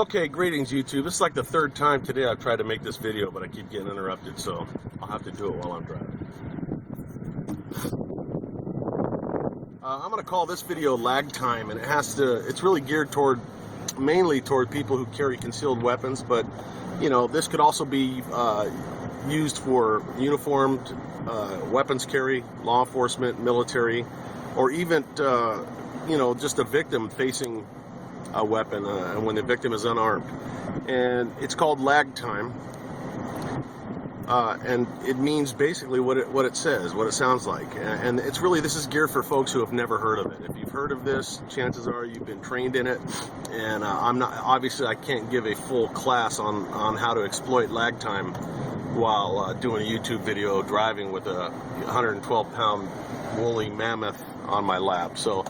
Okay, greetings YouTube. This is like the third time today I've tried to make this video, but I keep getting interrupted, so I'll have to do it while I'm driving. I'm going to call this video lag time, and it's really geared mainly toward people who carry concealed weapons, but you know, this could also be used for uniformed weapons carry, law enforcement, military, or even you know, just a victim facing a weapon when the victim is unarmed. And it's called lag time, and it means basically what it says, what it sounds like. And it's really, this is geared for folks who have never heard of it. If you've heard of this, chances are you've been trained in it. And obviously I can't give a full class on how to exploit lag time while doing a YouTube video driving with a 112-pound woolly mammoth on my lap. So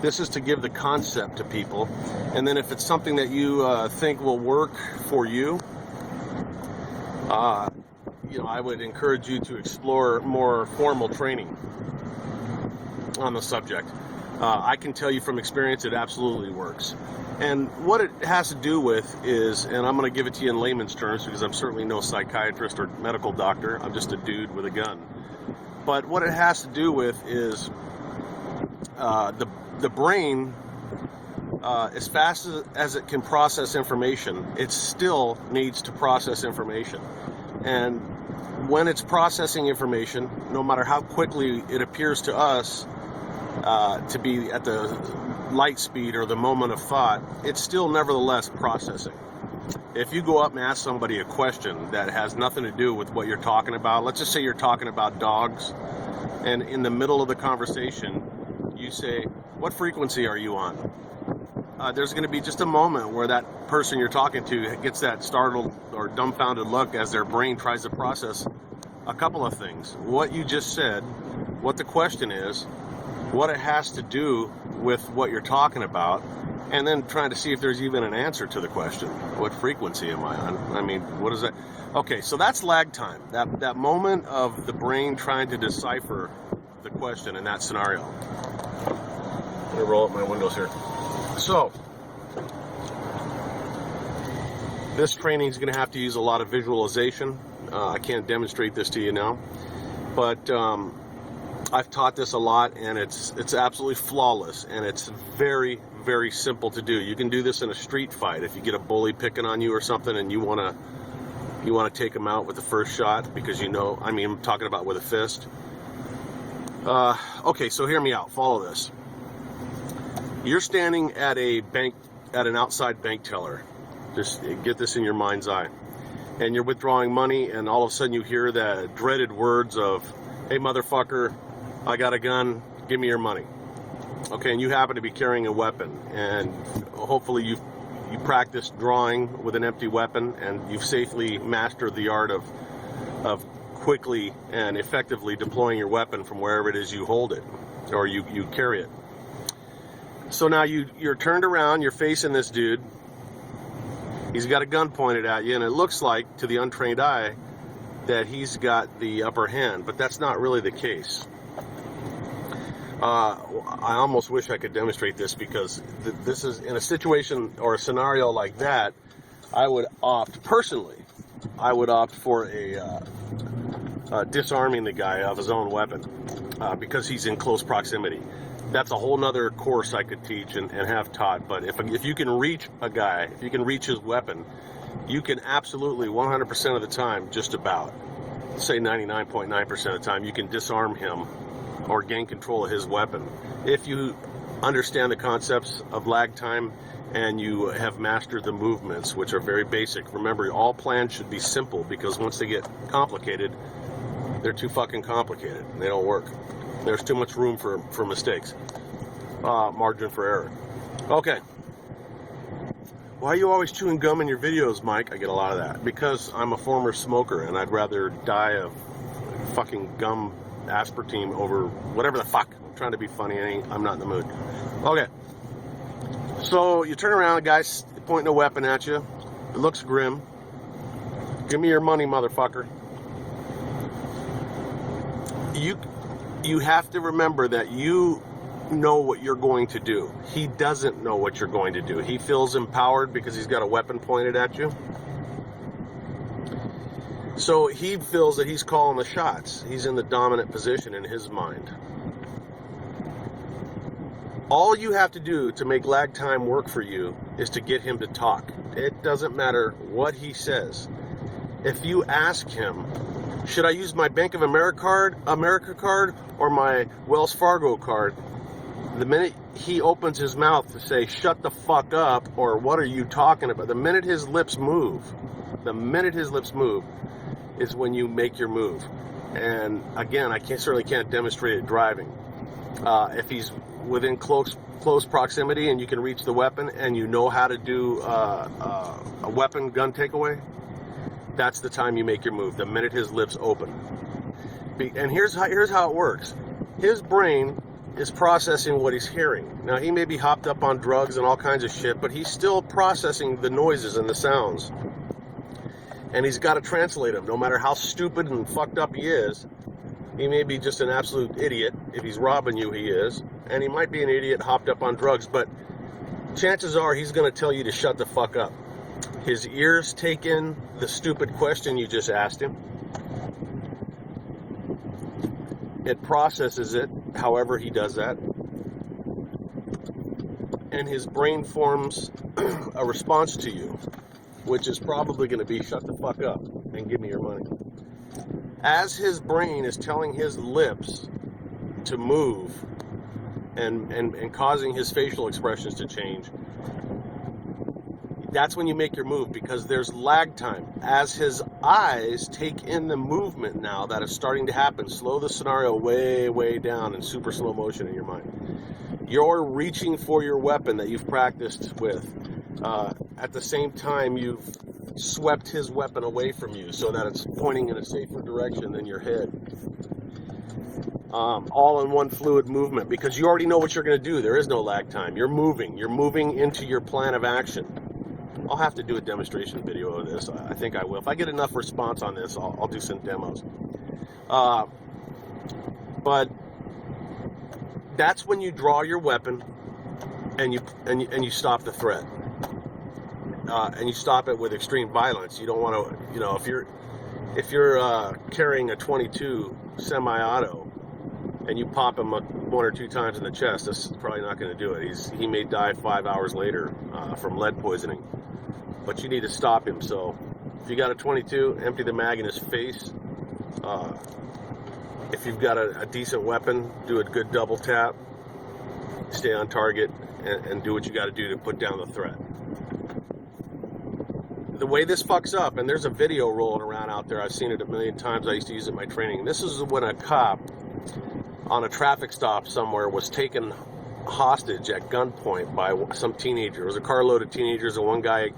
this is to give the concept to people, and then if it's something that you think will work for you, you know, I would encourage you to explore more formal training on the subject. I can tell you from experience it absolutely works. And what it has to do with is, and I'm going to give it to you in layman's terms because I'm certainly no psychiatrist or medical doctor, I'm just a dude with a gun. But what it has to do with is the brain, as fast as it can process information, it still needs to process information. And when it's processing information, no matter how quickly it appears to us to be at the light speed or the moment of thought, it's still nevertheless processing. If you go up and ask somebody a question that has nothing to do with what you're talking about, let's just say you're talking about dogs, and in the middle of the conversation, you say, "What frequency are you on?" There's going to be just a moment where that person you're talking to gets that startled or dumbfounded look as their brain tries to process a couple of things. What you just said, what the question is, what it has to do with what you're talking about, and then trying to see if there's even an answer to the question. What frequency am I on? I mean, what is that? Okay, so that's lag time. That moment of the brain trying to decipher the question in that scenario. I'm going to roll up my windows here. So, this training is going to have to use a lot of visualization. I can't demonstrate this to you now, but I've taught this a lot, and it's absolutely flawless, and it's very, very simple to do. You can do this in a street fight. If you get a bully picking on you or something, and you want to take him out with the first shot, because you know, I mean, I'm talking about with a fist. Okay, so hear me out. Follow this. You're standing at an outside bank teller. Just get this in your mind's eye. And you're withdrawing money, and all of a sudden you hear the dreaded words of, "Hey, motherfucker, I got a gun, give me your money." Okay, and you happen to be carrying a weapon, and hopefully you practiced drawing with an empty weapon, and you've safely mastered the art of quickly and effectively deploying your weapon from wherever it is you hold it, or you carry it. So now you're turned around, you're facing this dude. He's got a gun pointed at you, and it looks like, to the untrained eye, that he's got the upper hand, but that's not really the case. I almost wish I could demonstrate this, because this is, in a situation or a scenario like that, I would opt for disarming the guy of his own weapon, because he's in close proximity. That's a whole nother course I could teach and have taught. But if you can reach a guy, if you can reach his weapon, you can absolutely 100% of the time, just about, say 99.9% of the time, you can disarm him or gain control of his weapon. If you understand the concepts of lag time and you have mastered the movements, which are very basic. Remember, all plans should be simple, because once they get complicated, they're too fucking complicated. They don't work. There's too much room for mistakes. Margin for error. Okay. Why are you always chewing gum in your videos, Mike? I get a lot of that. Because I'm a former smoker, and I'd rather die of fucking gum aspartame over whatever the fuck. I'm trying to be funny. I'm not in the mood. Okay. So you turn around, the guy's pointing a weapon at you. It looks grim. "Give me your money, motherfucker." You have to remember that you know what you're going to do. He doesn't know what you're going to do. He feels empowered because he's got a weapon pointed at you. So he feels that he's calling the shots. He's in the dominant position in his mind. All you have to do to make lag time work for you is to get him to talk. It doesn't matter what he says. If you ask him, should I use my Bank of America card or my Wells Fargo card? The minute he opens his mouth to say, shut the fuck up, or what are you talking about? The minute his lips move is when you make your move. And again, I certainly can't demonstrate it driving. If he's within close proximity and you can reach the weapon and you know how to do a weapon gun takeaway, that's the time you make your move, the minute his lips open. And here's how it works. His brain is processing what he's hearing. Now, he may be hopped up on drugs and all kinds of shit, but he's still processing the noises and the sounds. And he's got to translate them. No matter how stupid and fucked up he is, he may be just an absolute idiot. If he's robbing you, he is. And he might be an idiot hopped up on drugs, but chances are he's going to tell you to shut the fuck up. His ears take in the stupid question you just asked him. It processes it, however he does that. And his brain forms a response to you, which is probably going to be shut the fuck up and give me your money. As his brain is telling his lips to move and causing his facial expressions to change, that's when you make your move, because there's lag time. As his eyes take in the movement now that is starting to happen, slow the scenario way, way down in super slow motion in your mind. You're reaching for your weapon that you've practiced with. At the same time, you've swept his weapon away from you so that it's pointing in a safer direction than your head. All in one fluid movement, because you already know what you're going to do. There is no lag time. You're moving into your plan of action. I'll have to do a demonstration video of this. I think I will. If I get enough response on this, I'll do some demos. But that's when you draw your weapon and you stop the threat. And you stop it with extreme violence. You don't want to, if you're carrying a 22 semi-auto and you pop him 1 or 2 times in the chest, that's probably not going to do it. He may die 5 hours later from lead poisoning. But you need to stop him. So if you got a 22, empty the mag in his face. If you've got a decent weapon, do a good double tap. Stay on target and do what you got to do to put down the threat. The way this fucks up, and there's a video rolling around out there, I've seen it a million times, I used to use it in my training. This is when a cop on a traffic stop somewhere was taken hostage at gunpoint by some teenager. It was a carload of teenagers, and one guy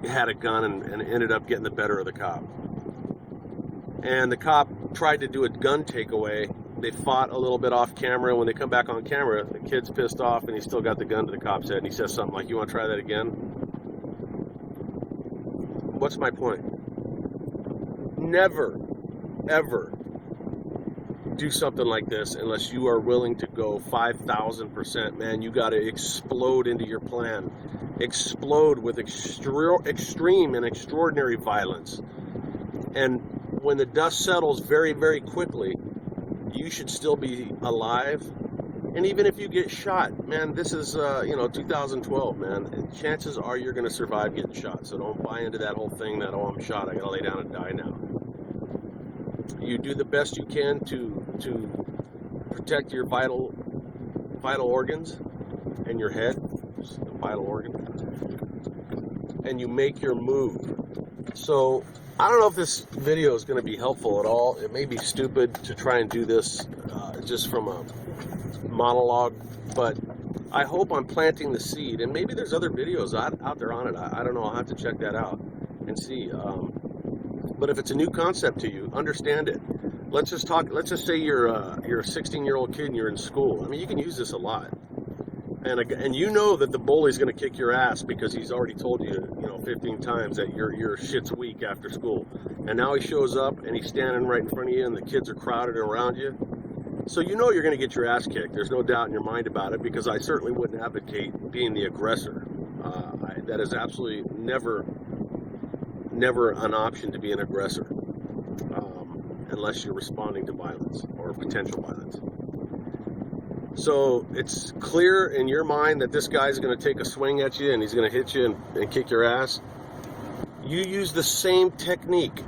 had a gun and ended up getting the better of the cop. And the cop tried to do a gun takeaway. They fought a little bit off camera. When they come back on camera, the kid's pissed off and he still got the gun to the cop's head, and he says something like, "You want to try that again?" What's my point? Never, ever do something like this unless you are willing to go 5,000%. Man, you got to explode into your plan. Explode with extreme and extraordinary violence. And when the dust settles very, very quickly, you should still be alive. And even if you get shot, man, this is, 2012, man. And chances are you're going to survive getting shot. So don't buy into that whole thing that, I'm shot, I got to lay down and die now. You do the best you can to protect your vital organs and your head, the vital organ, and you make your move. So I don't know if this video is going to be helpful at all. It may be stupid to try and do this just from a monologue, but I hope I'm planting the seed. And maybe there's other videos out there on it. I don't know. I'll have to check that out and see. But if it's a new concept to you, understand it. Let's just say you're a 16-year-old kid and you're in school. I mean, you can use this a lot. And you know that the bully's going to kick your ass because he's already told you, 15 times that your shit's weak after school. And now he shows up and he's standing right in front of you and the kids are crowded around you. So you know you're going to get your ass kicked. There's no doubt in your mind about it, because I certainly wouldn't advocate being the aggressor. That is absolutely never an option to be an aggressor, unless you're responding to violence or potential violence. So it's clear in your mind that this guy's going to take a swing at you and he's going to hit you and kick your ass. You use the same technique.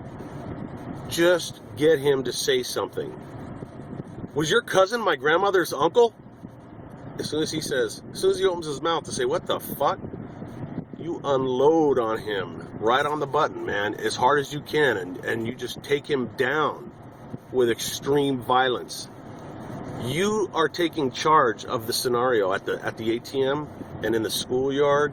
Just get him to say something. Was your cousin my grandmother's uncle? As soon as he opens his mouth to say, what the fuck? You unload on him right on the button, man, as hard as you can, and you just take him down with extreme violence. You are taking charge of the scenario at the ATM and in the schoolyard.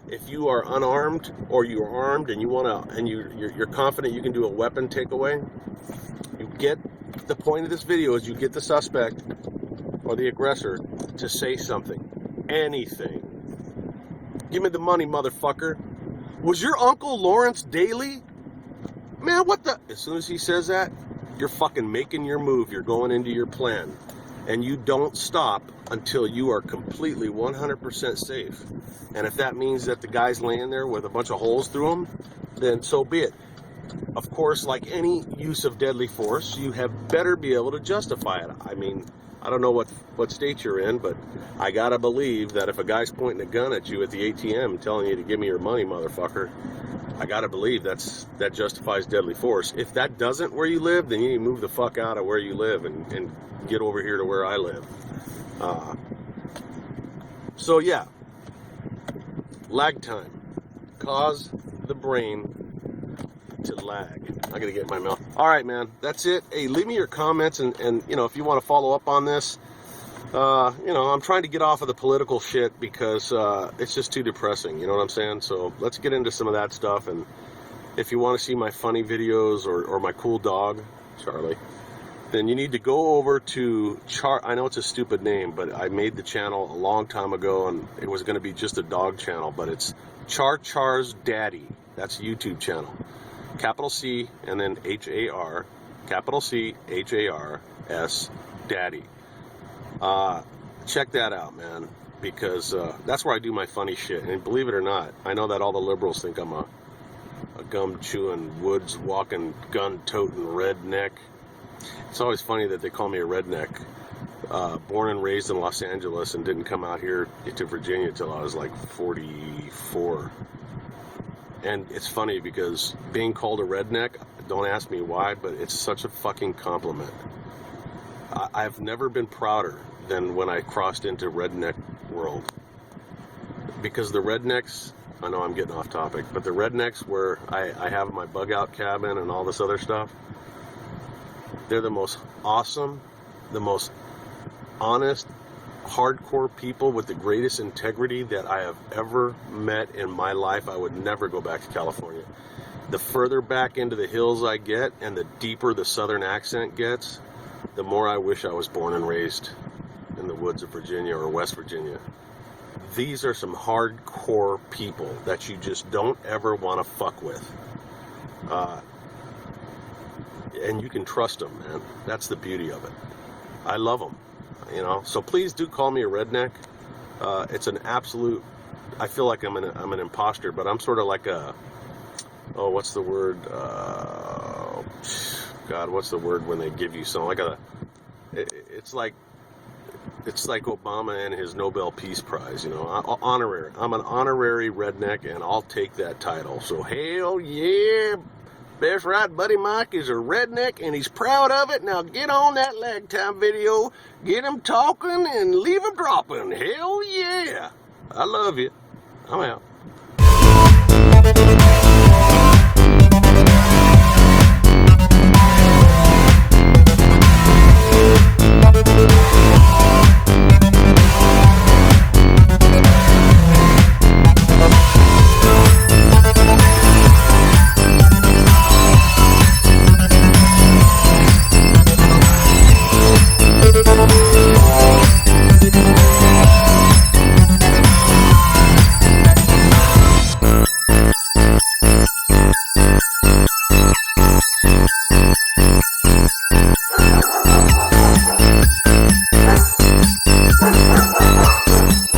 If you are unarmed or you're armed and you're confident you can do a weapon takeaway, you get the point of this video is you get the suspect or the aggressor to say something, anything. Give me the money, motherfucker. Was your Uncle Lawrence Daly? Man, what the? As soon as he says that, you're fucking making your move. You're going into your plan. And you don't stop until you are completely 100% safe. And if that means that the guy's laying there with a bunch of holes through him, then so be it. Of course, like any use of deadly force, you have better be able to justify it. I mean, I don't know what state you're in, but I gotta believe that if a guy's pointing a gun at you at the ATM telling you to give me your money, motherfucker, I gotta believe that justifies deadly force. If that doesn't where you live, then you need to move the fuck out of where you live and get over here to where I live. So yeah, lag time. Cause the brain to lag. I gotta get in my mouth. All right, man, that's it. Hey, leave me your comments, and if you want to follow up on this. I'm trying to get off of the political shit because it's just too depressing. You know what I'm saying? So let's get into some of that stuff. And if you want to see my funny videos or my cool dog, Charlie, then you need to go over to I know it's a stupid name, but I made the channel a long time ago, and it was going to be just a dog channel, but it's Char's Daddy. That's a YouTube channel. Capital C and then H-A-R, capital C, H-A-R-S, Daddy. Check that out, man, because that's where I do my funny shit. And believe it or not, I know that all the liberals think I'm a gum-chewing, woods-walking, gun-toting redneck. It's always funny that they call me a redneck. Born and raised in Los Angeles and didn't come out here to Virginia until I was like 44. And it's funny because being called a redneck, don't ask me why, but it's such a fucking compliment. I've never been prouder than when I crossed into redneck world. Because the rednecks, I know I'm getting off topic, but the rednecks where I have my bug out cabin and all this other stuff, they're the most awesome, the most honest, hardcore people with the greatest integrity that I have ever met in my life. I would never go back to California. The further back into the hills I get and the deeper the southern accent gets, the more I wish I was born and raised in the woods of Virginia or West Virginia. These are some hardcore people that you just don't ever want to fuck with. And you can trust them, man. That's the beauty of it. I love them. So please do call me a redneck. It's an absolute. I feel like I'm an imposter, but I'm sort of like what's the word? God, what's the word when they give you something? It's like Obama and his Nobel Peace Prize. Honorary. I'm an honorary redneck, and I'll take that title. So hell yeah. That's right, Buddy Mike is a redneck, and he's proud of it. Now get on that lag time video, get him talking, and leave him dropping. Hell yeah. I love you. I'm out. you.